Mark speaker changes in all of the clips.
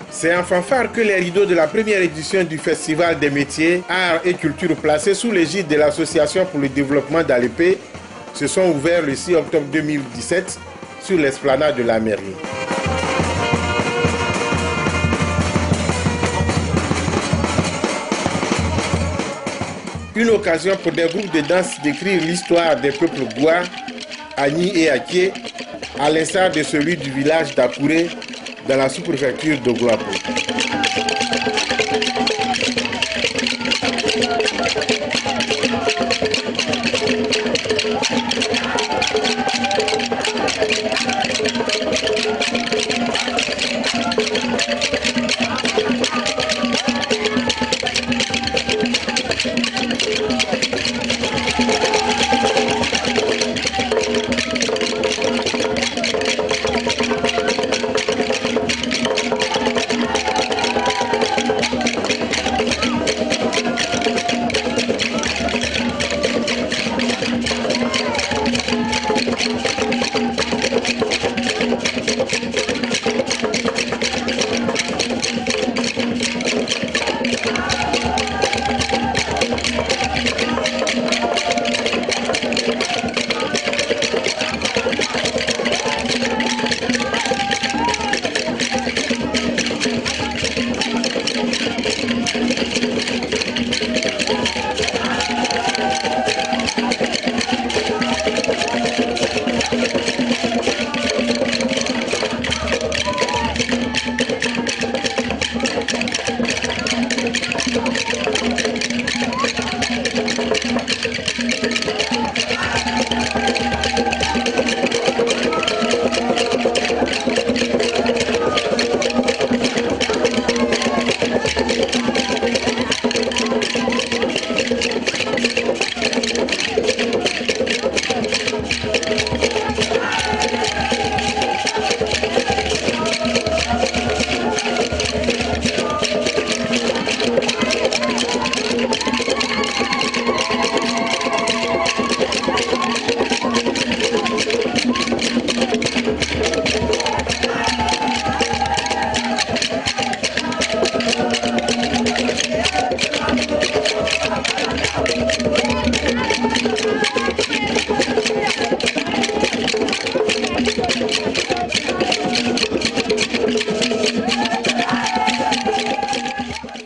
Speaker 1: C'est en fanfare que les rideaux de la première édition du Festival des métiers, arts et culture placés sous l'égide de l'Association pour le développement d'Alépé se sont ouverts le 6 octobre 2017 sur l'esplanade de la mairie. Une occasion pour des groupes de danse d'écrire l'histoire des peuples Gwa, Agni et Aké, à l'instar de celui du village d'Akouré dans la sous-préfecture de Guapo.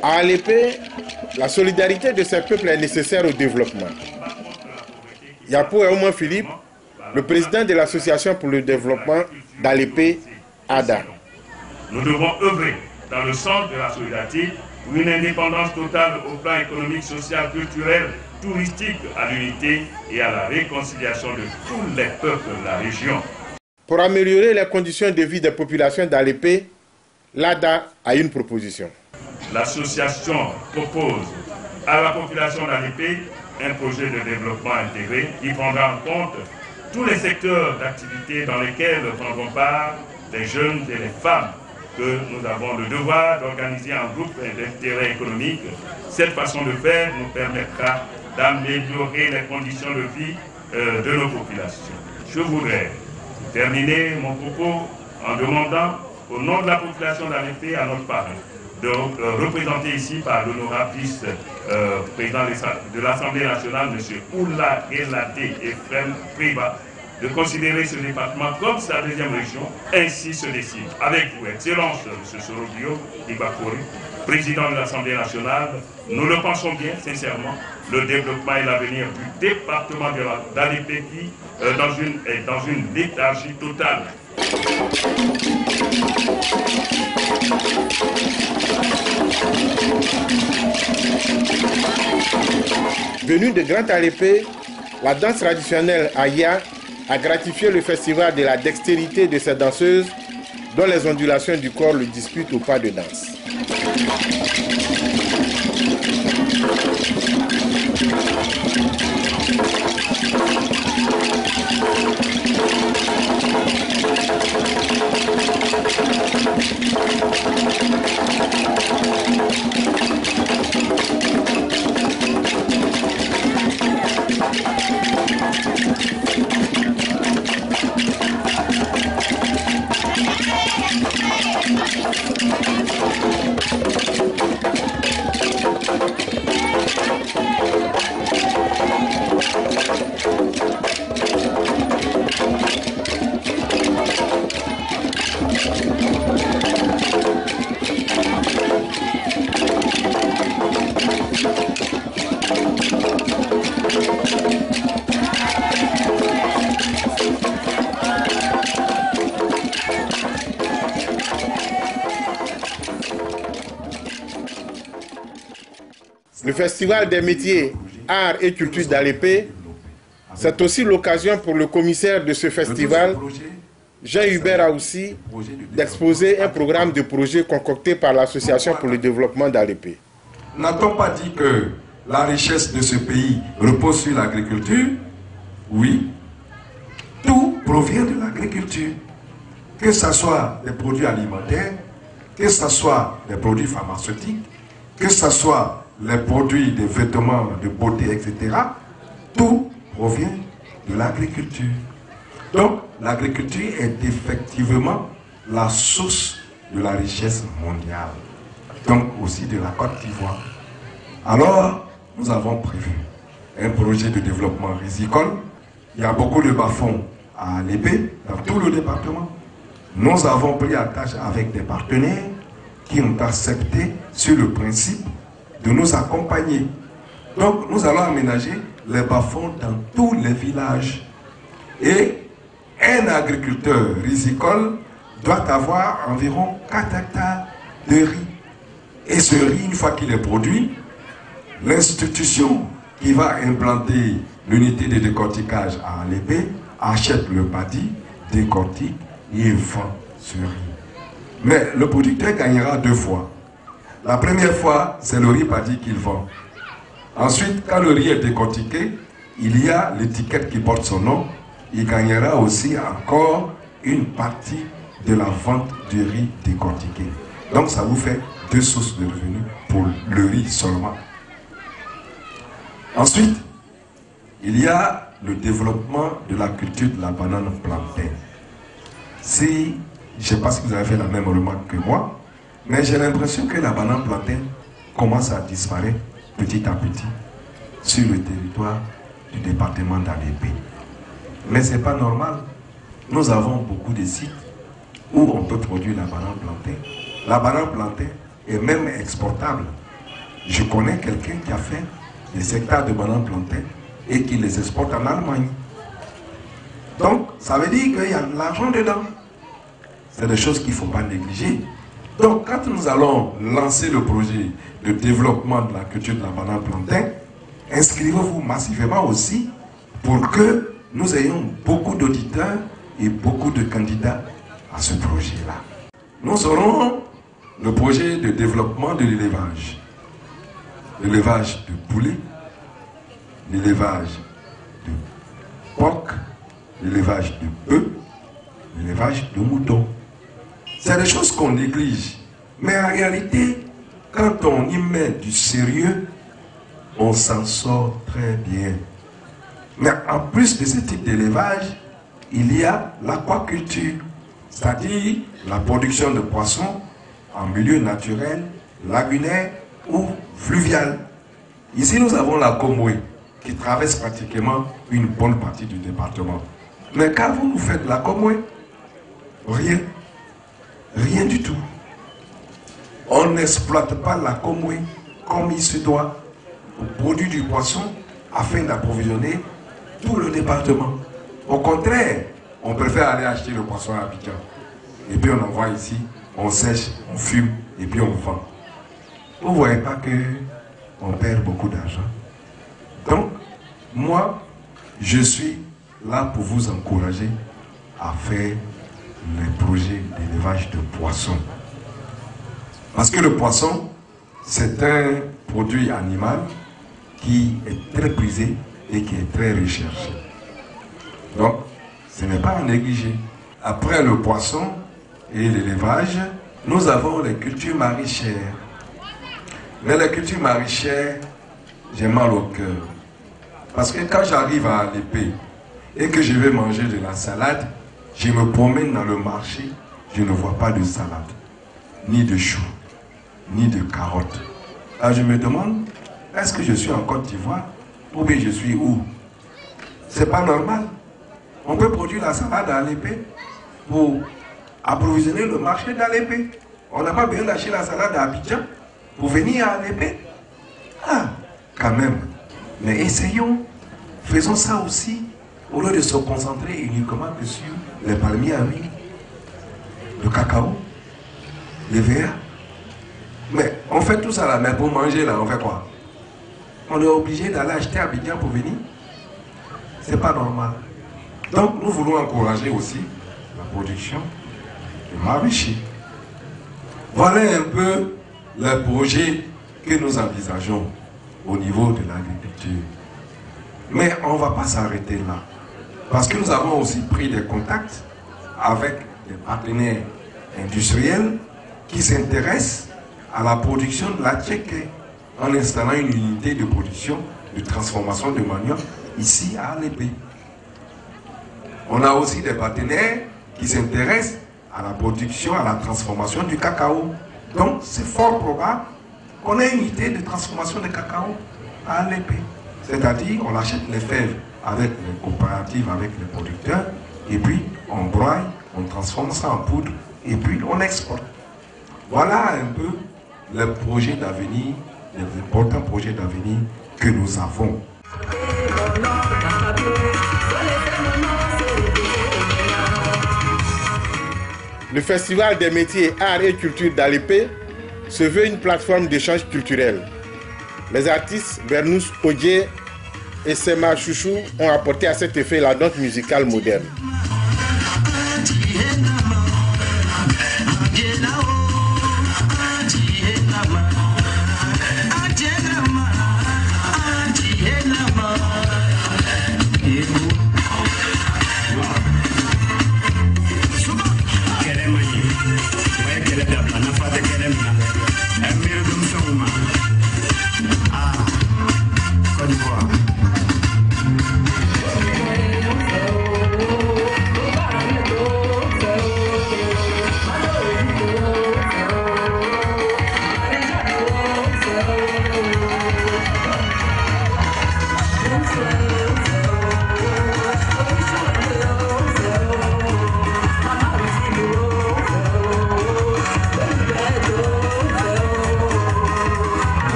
Speaker 1: À Alépé, la solidarité de ces peuples est nécessaire au développement. Yapo et Oman Philippe, le président de l'association pour le développement d'Alépé, ADA.
Speaker 2: Nous devons œuvrer dans le sens de la solidarité pour une indépendance totale au plan économique, social, culturel, touristique, à l'unité et à la réconciliation de tous les peuples de la région.
Speaker 1: Pour améliorer les conditions de vie des populations d'Alépé, l'ADA a une proposition.
Speaker 2: L'association propose à la population d'Alépé un projet de développement intégré qui prendra en compte tous les secteurs d'activité dans lesquels prendront part les jeunes et les femmes, que nous avons le devoir d'organiser en groupe d'intérêt économique. Cette façon de faire nous permettra d'améliorer les conditions de vie de nos populations. Je voudrais terminer mon propos en demandant au nom de la population d'Alépé à notre parrain, donc représenté ici par l'honorable vice-président de l'Assemblée nationale, M. Oula Elade Efrem Priba, de considérer ce département comme sa deuxième région. Ainsi se décide. Avec vous, Excellence, M. Sorobio Ibakori, président de l'Assemblée nationale, nous le pensons bien, sincèrement, le développement et l'avenir du département d'Alépé qui est dans une léthargie totale.
Speaker 1: Venue de Grand Alépé, la danse traditionnelle Aya a gratifié le festival de la dextérité de ses danseuses, dont les ondulations du corps le disputent au pas de danse. Le Festival des métiers, arts et culture d'Alépé, c'est aussi l'occasion pour le commissaire de ce festival, Jean-Hubert Aoussi, d'exposer un programme de projet concocté par l'Association pour le développement d'Alépé.
Speaker 3: N'a-t-on pas dit que la richesse de ce pays repose sur l'agriculture? Oui. Tout provient de l'agriculture. Que ce soit des produits alimentaires, que ce soit des produits pharmaceutiques, que ce soit les produits des vêtements de beauté, etc. Tout provient de l'agriculture. Donc, l'agriculture est effectivement la source de la richesse mondiale. Donc, aussi de la Côte d'Ivoire. Alors, nous avons prévu un projet de développement rizicole. Il y a beaucoup de bas-fonds à Alépé, dans tout le département. Nous avons pris attache avec des partenaires qui ont accepté sur le principe de nous accompagner. Donc, nous allons aménager les bas-fonds dans tous les villages. Et un agriculteur rizicole doit avoir environ 4 hectares de riz. Et ce riz, une fois qu'il est produit, l'institution qui va implanter l'unité de décortiquage à Alépé achète le paddy, décortique et vend ce riz. Mais le producteur gagnera 2 fois. La première fois, c'est le riz paddy qu'il vend. Ensuite, quand le riz est décortiqué, il y a l'étiquette qui porte son nom. Il gagnera aussi encore une partie de la vente du riz décortiqué. Donc ça vous fait 2 sources de revenus pour le riz seulement. Ensuite, il y a le développement de la culture de la banane plantain. Si, je ne sais pas si vous avez fait la même remarque que moi, mais j'ai l'impression que la banane plantain commence à disparaître petit à petit sur le territoire du département d'Alépé. Mais ce n'est pas normal. Nous avons beaucoup de sites où on peut produire la banane plantain. La banane plantain est même exportable. Je connais quelqu'un qui a fait des hectares de bananes plantain et qui les exporte en Allemagne. Donc, ça veut dire qu'il y a de l'argent dedans. C'est des choses qu'il ne faut pas négliger. Donc, quand nous allons lancer le projet de développement de la culture de la banane plantain, inscrivez-vous massivement aussi pour que nous ayons beaucoup d'auditeurs et beaucoup de candidats à ce projet-là. Nous aurons le projet de développement de l'élevage. L'élevage de poulets, l'élevage de porc, l'élevage de bœufs, l'élevage de moutons. C'est des choses qu'on néglige. Mais en réalité, quand on y met du sérieux, on s'en sort très bien. Mais en plus de ce type d'élevage, il y a l'aquaculture, c'est-à-dire la production de poissons en milieu naturel, lagunaire ou fluvial. Ici, nous avons la Comoué qui traverse pratiquement une bonne partie du département. Mais quand vous nous faites la Comoué, rien. Rien du tout. On n'exploite pas la Comoué comme il se doit au produit du poisson afin d'approvisionner tout le département. Au contraire, on préfère aller acheter le poisson à Abidjan. Et puis on envoie ici, on sèche, on fume et puis on vend. Vous ne voyez pas qu'on perd beaucoup d'argent. Donc, moi, je suis là pour vous encourager à faire les projets d'élevage de poissons. Parce que le poisson, c'est un produit animal qui est très prisé et qui est très recherché. Donc, ce n'est pas à négliger. Après le poisson et l'élevage, nous avons les cultures maraîchères. Mais les cultures maraîchères, j'ai mal au cœur. Parce que quand j'arrive à Alépé et que je vais manger de la salade, je me promène dans le marché, je ne vois pas de salade, ni de choux, ni de carottes. Alors je me demande, est-ce que je suis en Côte d'Ivoire ou bien je suis où? C'est pas normal. On peut produire la salade à Alépé pour approvisionner le marché d'Alépé. On n'a pas besoin d'acheter la salade à Abidjan pour venir à Alépé. Ah, quand même. Mais essayons, faisons ça aussi, au lieu de se concentrer uniquement que sur les palmiers à huile, le cacao, les verres. Mais on fait tout ça là, mais pour manger là, on fait quoi? on est obligé d'aller acheter à Abidjan pour venir. C'est pas normal. Donc nous voulons encourager aussi la production de maraîchers. Voilà un peu le projet que nous envisageons au niveau de l'agriculture. Mais on ne va pas s'arrêter là. Parce que nous avons aussi pris des contacts avec des partenaires industriels qui s'intéressent à la production de la tchéké en installant une unité de production, de transformation de manioc ici à Alépé. On a aussi des partenaires qui s'intéressent à la production, à la transformation du cacao. Donc c'est fort probable qu'on ait une unité de transformation de cacao à Alépé. C'est-à-dire on achète les fèves avec les coopératives, avec les producteurs, et puis on broie, on transforme ça en poudre, et puis on exporte. Voilà un peu les projets d'avenir, les importants projets d'avenir que nous avons.
Speaker 1: Le Festival des métiers, arts et culture d'Alépé se veut une plateforme d'échange culturel. Les artistes Bernous Odje et Sema Chouchou ont apporté à cet effet la note musicale moderne.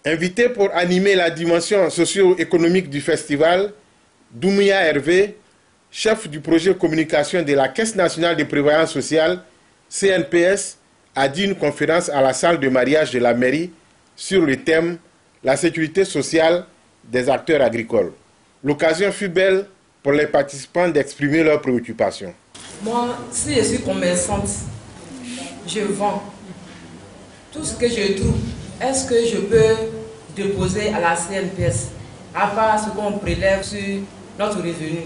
Speaker 1: Invité pour animer la dimension socio-économique du festival, Doumbia Hervé, chef du projet communication de la Caisse nationale de prévoyance sociale, CNPS, a dit une conférence à la salle de mariage de la mairie sur le thème « La sécurité sociale des acteurs agricoles ». L'occasion fut belle pour les participants d'exprimer leurs préoccupations.
Speaker 4: Moi, si je suis commerçante, je vends tout ce que je trouve. Est-ce que je peux déposer à la CNPS, à part ce qu'on prélève sur notre revenu?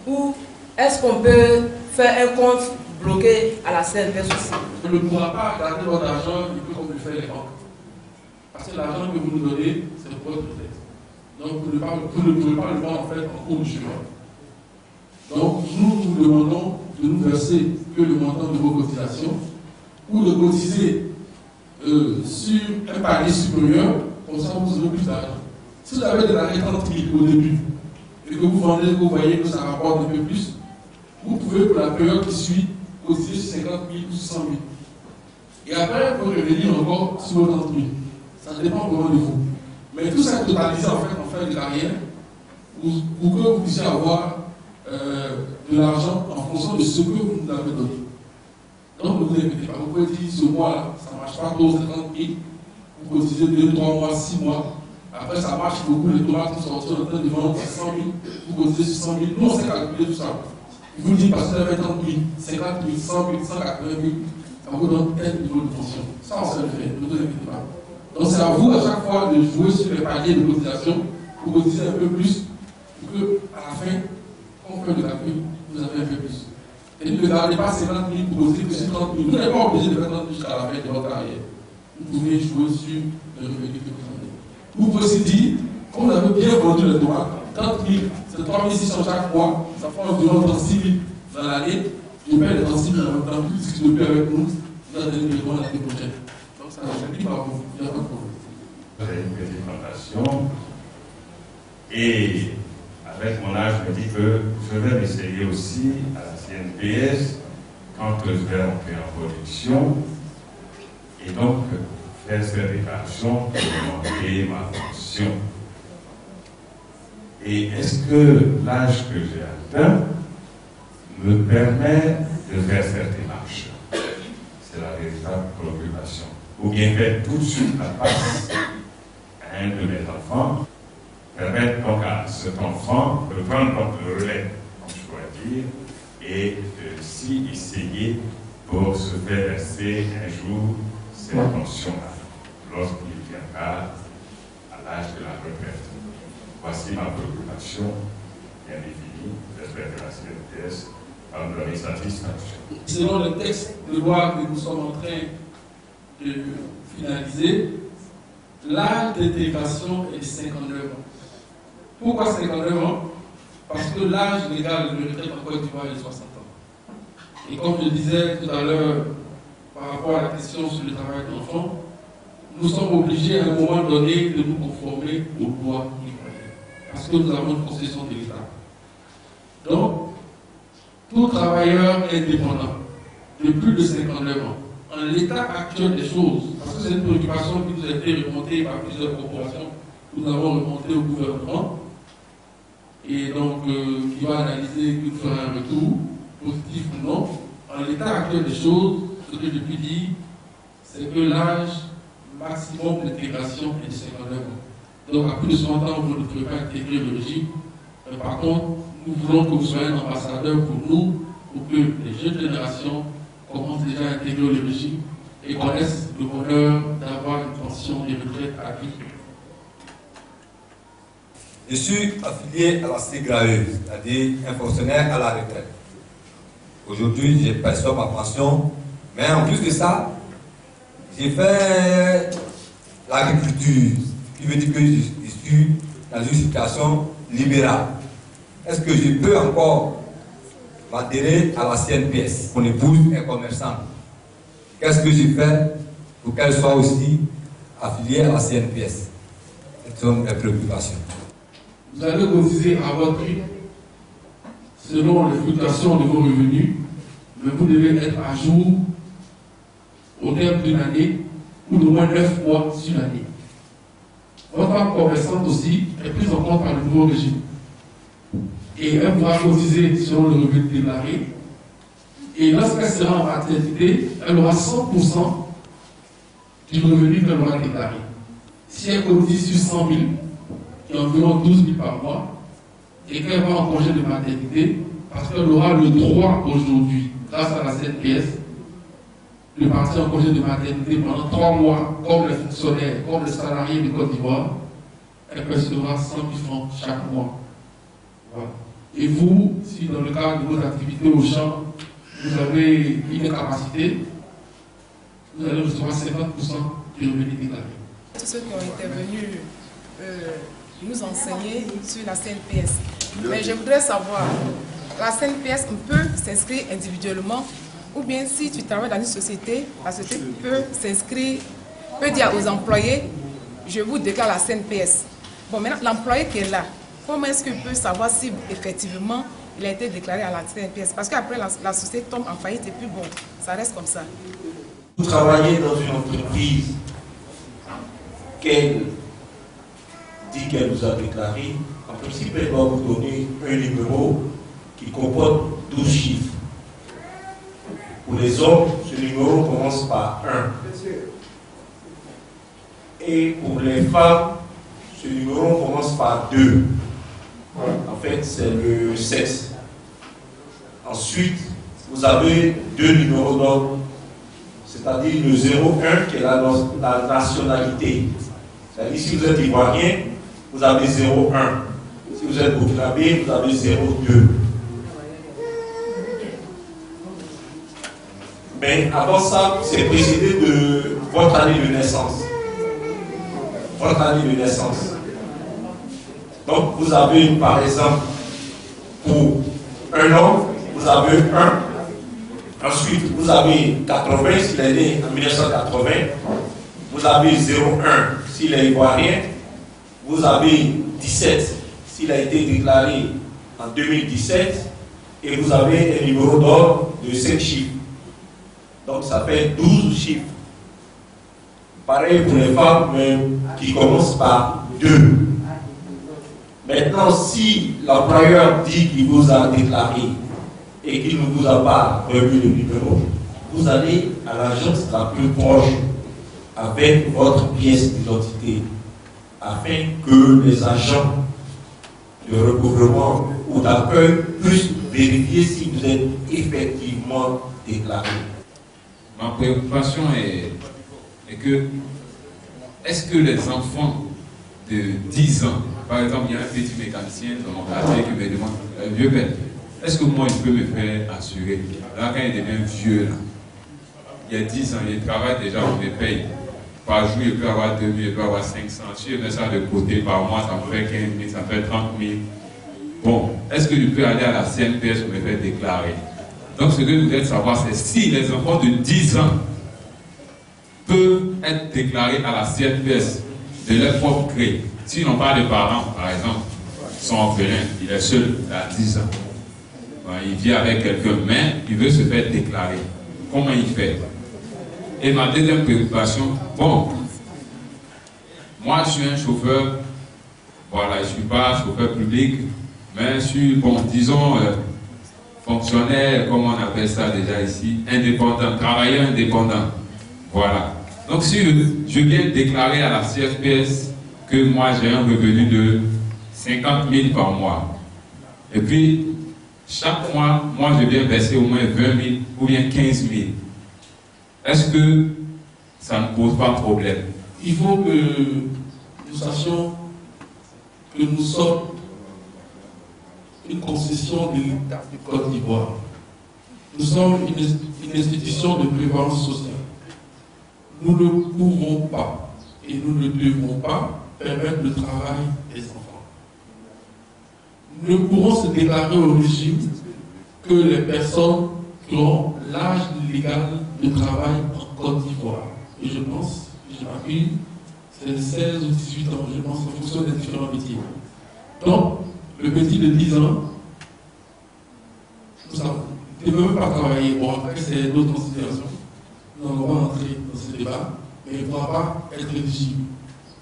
Speaker 4: Ou est-ce qu'on peut faire un compte bloqué à la CNPS aussi?
Speaker 5: On ne pourra pas garder votre argent et puis comme le fait les banques. Parce que l'argent que vous nous donnez, c'est pour votre retraite. Donc vous ne pouvez pas le voir en fait en cours du chemin. Donc nous vous demandons de nous verser que le montant de vos cotisations ou de cotiser sur un palier supérieur, comme ça vous aurez plus d'argent. Si vous avez de la 30 000 au début et que vous vendez, vous voyez que ça rapporte un peu plus, vous pouvez pour la période qui suit cotiser sur 50 000 ou 100 000. Et après, vous revenir encore sur vos 30 000. Ça dépend vraiment de vous. Mais tout ça est totalisé en fin de carrière pour que vous puissiez avoir de l'argent en fonction de ce que vous nous avez donné. Donc ne vous inquiétez pas, vous pouvez dire ce mois-là, ça ne marche pas trop, 50 000, vous cotisez 2, 3 mois, 6 mois. Après ça marche beaucoup, les tomates sont sorties en train de vendre 100 000, vous cotisez 100 000. Nous on sait calculer tout ça. Vous dites parce que vous avez 30 000, 50 000, 100 000, 180 000, ça vous donne tel niveau de pension. Ça on sait le faire, ne vous inquiétez pas. Donc c'est à vous à chaque fois de jouer sur les paliers de cotisation pour cotiser un peu plus, pour que à la fin, quand on fait le calcul, vous avez un peu plus. Et ne gardez pas 50 000 pour cotiser que sur 30 000. Vous n'êtes pas obligé de faire 30 000 jusqu'à la fin de votre carrière. Vous pouvez jouer sur le revenu que vous avez. Vous pouvez aussi dire, comme vous avez bien vendu les tomates, 30 000, c'est 3 600 chaque mois, ça fait environ 36 000 dans l'année. Je paye les 36 000 en même temps, plus ce que je paye avec nous, vous allez donner le l'année prochaine. Donc ça ne dit pas vous, il n'y a pas de problème.
Speaker 2: Vous avez une petite plantation et avec mon âge, je me dis que je vais m'essayer aussi à la CNPS quand je vais entrer en production et donc faire ces déclarations pour monter ma fonction.
Speaker 6: Et est-ce que l'âge que j'ai atteint me permet de faire cette démarche? C'est la véritable préoccupation. Ou bien faire tout de suite la passe à un de mes enfants, permettre donc à cet enfant de prendre donc le relais, je pourrais dire, et de s'y essayer pour se faire verser un jour cette pension-là, lorsqu'il viendra à l'âge de la retraite. Voici ma préoccupation, bien définie. J'espère que la CNPS va me donner satisfaction.
Speaker 5: Selon le texte de loi que nous sommes en train de finaliser, l'âge d'intégration est de 59 ans. Pourquoi 59 ans? Parce que l'âge légal de retraite en Côte d'Ivoire est de 60 ans. Et comme je disais tout à l'heure, par rapport à la question sur le travail d'enfant, nous sommes obligés à un moment donné de nous conformer aux lois ivoiriennes. Parce que nous avons une concession de l'État. Donc, tout travailleur indépendant de plus de 59 ans, en l'état actuel des choses, parce que c'est une préoccupation qui nous a été remontée par plusieurs corporations, nous avons remonté au gouvernement, et donc qui va analyser, qui nous fera un retour, positif ou non. En l'état actuel des choses, ce que je puis dire, c'est que l'âge maximum d'intégration est de 59 ans. Donc à plus de 60 ans, vous ne pouvez pas intégrer le régime. Mais par contre, nous voulons que vous soyez un ambassadeur pour nous, pour que les jeunes générations commencent déjà à intégrer le régime et connaissent le bonheur d'avoir une pension de retraite à vie.
Speaker 7: Je suis affilié à la CGRAE, c'est-à-dire un fonctionnaire à la retraite. Aujourd'hui, je perçois ma pension, mais en plus de ça, j'ai fait l'agriculture, ce qui veut dire que je suis dans une situation libérale. Est-ce que je peux encore m'adhérer à la CNPS? Mon épouse est commerçante. Qu'est-ce que je fais pour qu'elle soit aussi affiliée à la CNPS? Ce sont mes préoccupations.
Speaker 5: Vous allez cotiser à votre rythme selon les fluctuations de vos revenus, mais vous devez être à jour au terme d'une année ou de moins 9 mois sur l'année. Votre femme commerçante aussi est prise en compte par le nouveau régime. Et elle pourra cotiser selon le revenu déclaré. Et lorsqu'elle sera en maternité, elle aura 100% du revenu qu'elle aura déclaré. Si elle cotise sur 100 000, qui est environ 12 000 par mois, et qu'elle va en congé de maternité, parce qu'elle aura le droit aujourd'hui, grâce à la CNPS, de partir en congé de maternité pendant 3 mois, comme les fonctionnaires, comme les salariés de Côte d'Ivoire, elle percevra 100 000 francs chaque mois. Voilà. Et vous, si dans le cadre de vos activités au champ, vous avez une capacité, vous allez recevoir 50% du revenu déclaré.
Speaker 8: Tous ceux qui ont intervenu nous enseigner sur la CNPS. Mais je voudrais savoir, la CNPS, on peut s'inscrire individuellement ou bien si tu travailles dans une société, la société peut s'inscrire, peut dire aux employés, je vous déclare la CNPS. Bon, maintenant, l'employé qui est là, comment est-ce qu'il peut savoir si effectivement il a été déclaré à la CNPS? Parce qu'après, la société tombe en faillite et puis bon, ça reste comme ça.
Speaker 9: Vous travaillez dans une entreprise qu'elle dit qu'elle vous a déclaré, en principe, elle doit vous donner un numéro qui comporte 12 chiffres. Pour les hommes, ce numéro commence par 1. Et pour les femmes, ce numéro commence par 2. En fait, c'est le sexe. Ensuite, vous avez 2 numéros d'ordre, c'est-à-dire le 01 qui est la nationalité. C'est-à-dire si vous êtes ivoirien, vous avez 01. Si vous êtes burkinabé, vous avez 02. Mais avant ça, c'est précédé de votre année de naissance. Votre année de naissance. Donc vous avez par exemple, pour un homme, vous avez 1. Ensuite, vous avez 80 s'il est né en 1980. Vous avez 01 s'il est ivoirien. Vous avez 17 s'il a été déclaré en 2017. Et vous avez un numéro d'ordre de 5 chiffres. Donc ça fait 12 chiffres. Pareil pour les femmes qui commencent par 2. Maintenant, si l'employeur dit qu'il vous a déclaré et qu'il ne vous a pas remis le numéro, vous allez à l'agence la plus proche avec votre pièce d'identité afin que les agents de recouvrement ou d'accueil puissent vérifier si vous êtes effectivement déclaré.
Speaker 10: Ma préoccupation est que, est-ce que les enfants de 10 ans, par exemple, il y a un petit mécanicien dans mon quartier qui me demande, vieux père, est-ce que moi je peux me faire assurer? Là, quand il devient vieux, là, il y a 10 ans, il travaille déjà, on me paye. Par jour, il peut avoir 2 000, il peut avoir 500. Si je mets ça de côté, par mois, ça me fait 15 000, ça fait 30 000. Bon, est-ce que je peux aller à la CNPS pour me faire déclarer? Donc, ce que je voudrais savoir, c'est si les enfants de 10 ans peuvent être déclarés à la CNPS de leur propre gré. S'ils n'ont pas de parents, par exemple, ils sont orphelins, il est seul, il a 10 ans. Bon, il vit avec quelqu'un, mais il veut se faire déclarer. Comment il fait? Et ma deuxième préoccupation, bon, moi je suis un chauffeur, voilà, je ne suis pas chauffeur public, mais je suis, bon, disons, fonctionnaire, comment on appelle ça déjà ici, indépendant, travailleur indépendant, voilà. Donc si je viens déclarer à la CFPS que moi j'ai un revenu de 50 000 par mois, et puis chaque mois, moi je viens verser au moins 20 000 ou bien 15 000, est-ce que ça ne pose pas de problème?
Speaker 5: Il faut que nous sachions que nous sommes une concession de l'État du Côte d'Ivoire. Nous sommes une institution de prévoyance sociale. Nous ne pouvons pas et nous ne devons pas permettre le travail des enfants. Nous ne pourrons se déclarer au régime que les personnes qui ont l'âge légal de travail en Côte d'Ivoire. Et je pense, je m'appuie, c'est 16 ou 18 ans, je pense, en fonction des différents métiers. Donc, le petit de 10 ans, nous savons, il ne peut même pas travailler. Bon, après, c'est d'autres considérations. Nous n'allons pas entrer dans ce débat, mais il ne pourra pas être éligible.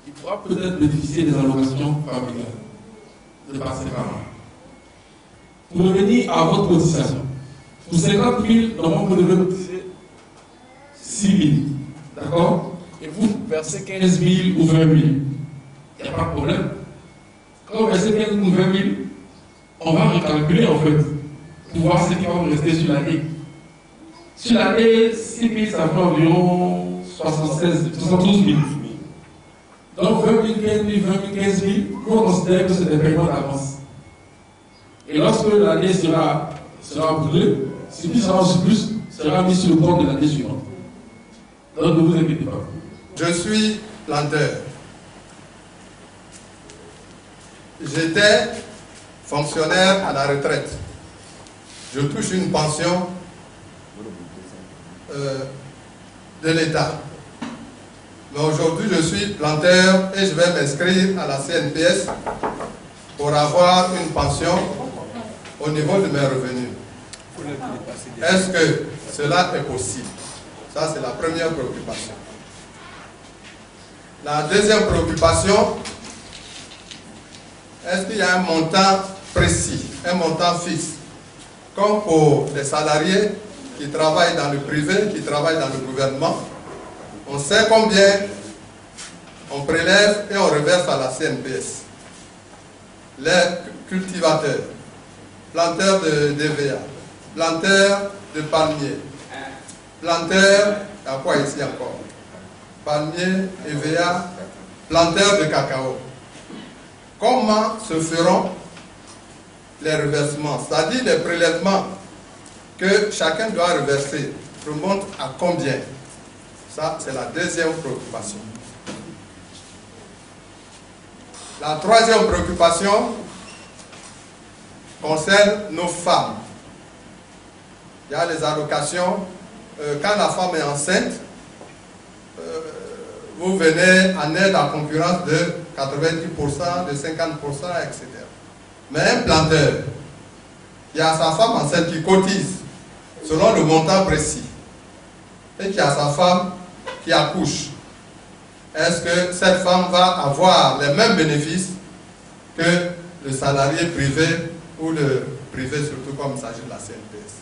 Speaker 5: Il pourra peut-être bénéficier des allocations familiales de par ses parents. Pour revenir à votre cotisation, pour 50 000, normalement, vous devez cotiser 6 000. D'accord? Et vous versez 15 000 ou 20 000. Il n'y a pas de problème. Quand vous versez 15 000 ou 20 000, on va recalculer en fait, pour voir ce qui va vous rester sur l'année. Sur l'année, 6 000, ça fait environ 72 000. Donc 20 000, 15 000, 20 000, 15 000, nous on considère que c'est des paiements d'avance. Et lorsque l'année sera brûlée, ce qui sera en surplus sera mis sur le compte de l'année suivante. Donc ne vous inquiétez pas.
Speaker 11: Je suis planteur. J'étais fonctionnaire à la retraite. Je touche une pension de l'État. Mais aujourd'hui, je suis planteur et je vais m'inscrire à la CNPS pour avoir une pension au niveau de mes revenus. Est-ce que cela est possible? Ça, c'est la première préoccupation. La deuxième préoccupation, est-ce qu'il y a un montant précis, un montant fixe, comme pour les salariés qui travaillent dans le privé, qui travaillent dans le gouvernement? On sait combien on prélève et on reverse à la CNPS. Les cultivateurs, planteurs de DVA, planteurs de palmiers, planteurs, à quoi ici encore? Palmiers, EVA, planteurs de cacao. Comment se feront les reversements? C'est-à-dire les prélèvements que chacun doit reverser remontent à combien? Ça, c'est la deuxième préoccupation. La troisième préoccupation concerne nos femmes. Il y a les allocations. Quand la femme est enceinte, vous venez en aide à concurrence de 90%, de 50%, etc. Mais un planteur, il y a sa femme enceinte qui cotise selon le montant précis. Et qu'il y a sa femme qui accouche. Est-ce que cette femme va avoir les mêmes bénéfices que le salarié privé ou le privé, surtout comme il s'agit de la CNPS?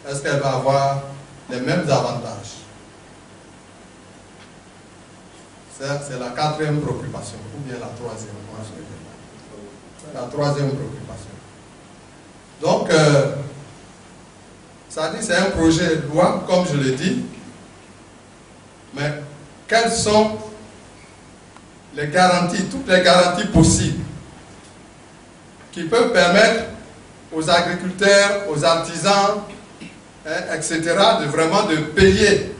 Speaker 11: Est-ce qu'elle va avoir les mêmes avantages? C'est la quatrième préoccupation, ou bien la troisième. La troisième préoccupation. Donc, ça dit c'est un projet de loi, comme je l'ai dit, mais quelles sont les garanties, toutes les garanties possibles qui peuvent permettre aux agriculteurs, aux artisans, etc., de vraiment de payer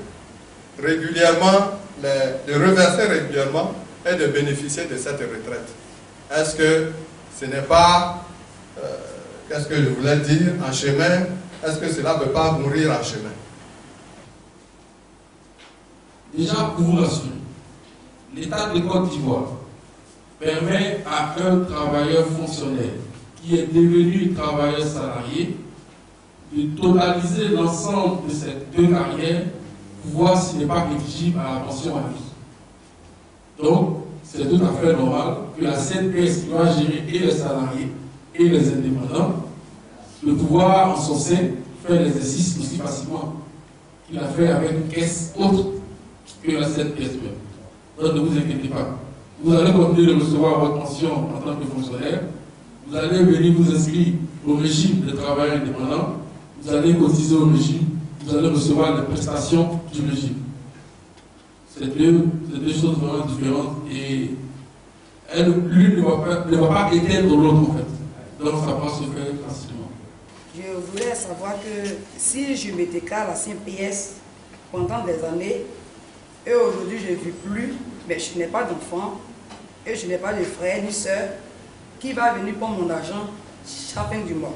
Speaker 11: régulièrement, de reverser régulièrement et de bénéficier de cette retraite. Est-ce que ce n'est pas, qu'est-ce que je voulais dire, en chemin? Est-ce que cela ne peut pas mourir en chemin?
Speaker 5: Déjà, pour vous rassurer, l'État de Côte d'Ivoire permet à un travailleur fonctionnaire qui est devenu travailleur salarié de totaliser l'ensemble de ces deux carrières pour voir s'il n'est pas éligible à la pension à vie. Donc, c'est tout à fait normal que la CNPS qui va gérer et les salariés et les indépendants, de pouvoir en son sein faire l'exercice aussi facilement qu'il a fait avec une caisse autre que la CNPS. Donc ne vous inquiétez pas. Vous allez continuer de recevoir votre pension en tant que fonctionnaire. Vous allez venir vous inscrire au régime de travail indépendant. Vous allez cotiser au régime. Vous allez recevoir les prestations du régime. C'est deux choses vraiment différentes et l'une ne va pas éteindre l'autre en fait. Donc ça va se faire facilement.
Speaker 12: Je voulais savoir que si je me déclare à la CNPS pendant des années, et aujourd'hui je ne vis plus, mais je n'ai pas d'enfant, et je n'ai pas de frère ni soeur, qui va venir prendre mon argent chaque fin du mois?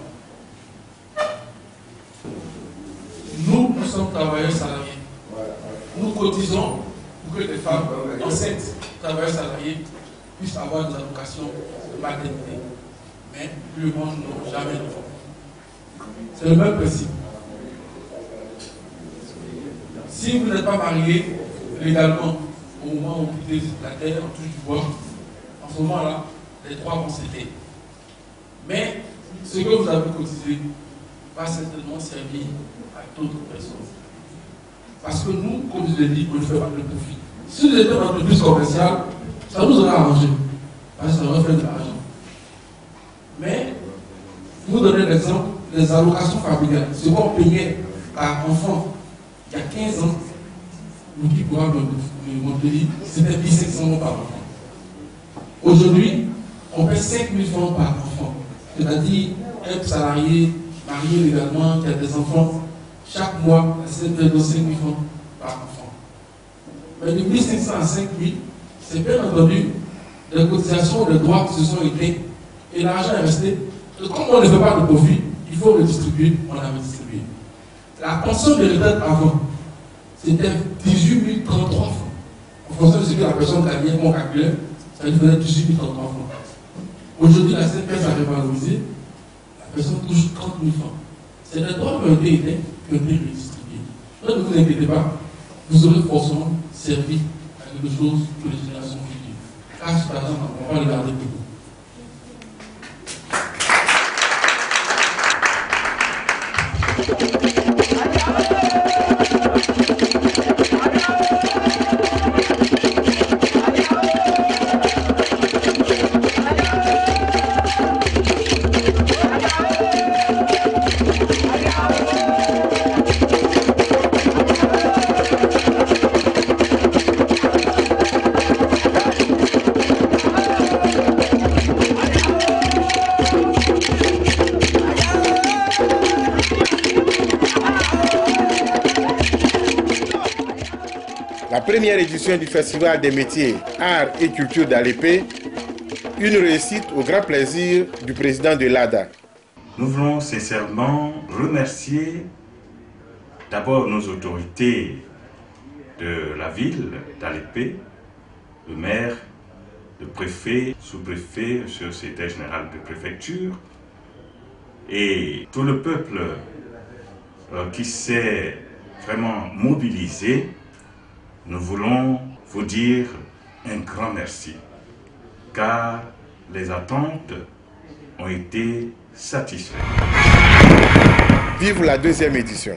Speaker 5: Nous sommes travailleurs salariés. Nous cotisons pour que les femmes enceintes, travailleurs salariés, puissent avoir des allocations de maternité. Mais plus le monde n'a jamais d'enfants. C'est le même principe. Si vous n'êtes pas marié légalement, au moment où vous quittez la terre, en touche du bois, en ce moment-là, les droits vont céder. Mais ce que vous avez cotisé va certainement servir à d'autres personnes. Parce que nous, comme je l'ai dit, on ne fait pas de profit. Si nous étions une entreprise commerciale, ça nous aurait arrangé. Parce que ça aurait fait de l'argent. Mais, pour vous donner l'exemple, les allocations familiales, ce qu'on payait par enfant il y a 15 ans, nous qui pourra me montrer, c'était 1500 € par enfant. Aujourd'hui, on paie 5000 francs par enfant. C'est-à-dire, un salarié marié légalement, qui a des enfants, chaque mois, c'est de 5000 francs par enfant. Mais de 1500 à 5000, c'est bien entendu des cotisations, des droits qui se sont éteints et l'argent est resté. Comme on ne fait pas de profit, il faut redistribuer, on avait distribué. La pension de retraite avant, c'était 18 033 francs. En fonction de ce que la personne gagnait, on calculait, ça lui faisait 18 033 francs. Aujourd'hui, la CNPS a revalorisé, la personne touche 30 000 francs. C'est des droits qui ont été éteints, qui ont été redistribués. Donc ne vous inquiétez pas, vous aurez forcément servi à quelque chose pour les générations futures. Car cet argent, on va le garder pour vous.
Speaker 1: La première édition du Festival des métiers, arts et culture d'Alépé, une réussite au grand plaisir du président de l'ADA.
Speaker 2: Nous voulons sincèrement remercier d'abord nos autorités de la ville d'Alépé, le maire, le préfet, sous-préfet, le secrétaire général de préfecture et tout le peuple qui s'est vraiment mobilisé. Nous voulons vous dire un grand merci, car les attentes ont été satisfaits.
Speaker 1: Vive la deuxième édition.